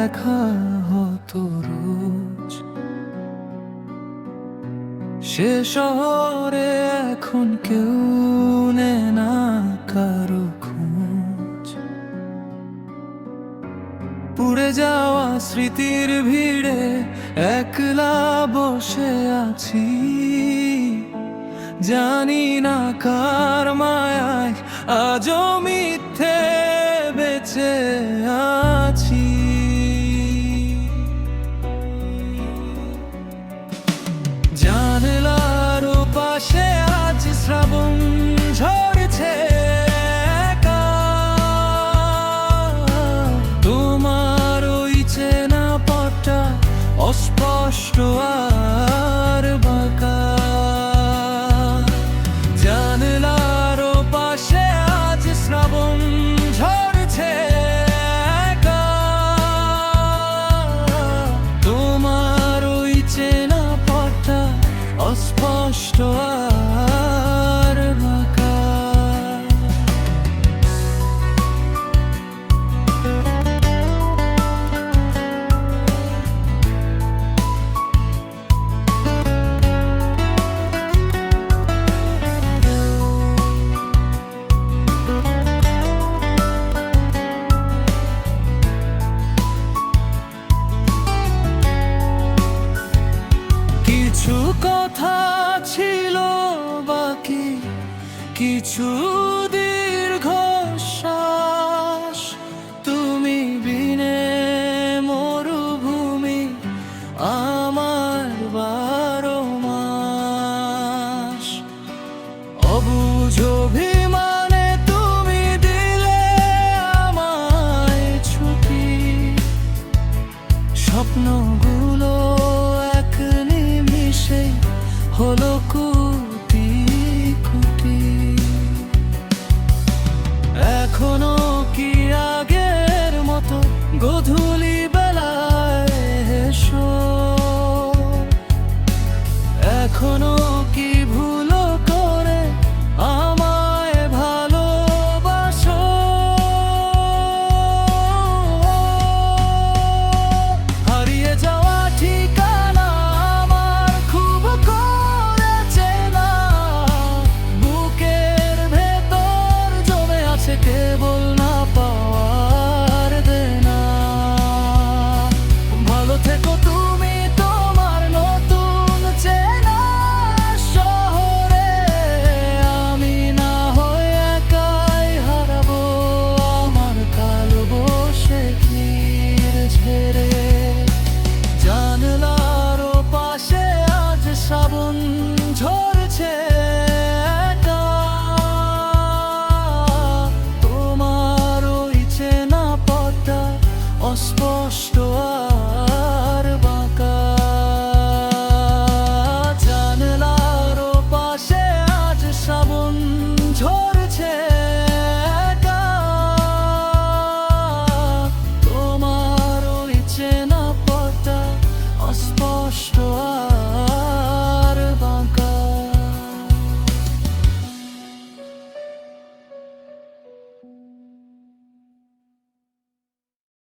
দেখা হতো রোজ। সে শহরে এখন কেউ নেয় না কারো খোঁজ। পুড়ে যাওয়া স্মৃতির ভিড়ে একলা বসে আছি, জানি না কার মায়ায় আজও মিথ্যে বেঁচে আছি। জানলার পাশে আজ শ্রাবণ ঝরছে একা, তোমার ওই চেনা পথটা অস্পষ্ট আর বাঁকা। জানলার পাশে আজ শ্রাবণ ঝরছে একা, তোমার ওই চেনা পথটা অস্পষ্ট আর বাঁকা। কিছু কথা ছিল বাকি, কিছু দীর্ঘশ্বাস, তুমি বিনে মরুভূমি আমার 12 মাস। অবুঝ অভিমানে তুমি দিলে আমায় ছুটি, স্বপ্নগুলো এক নিমিষে হলো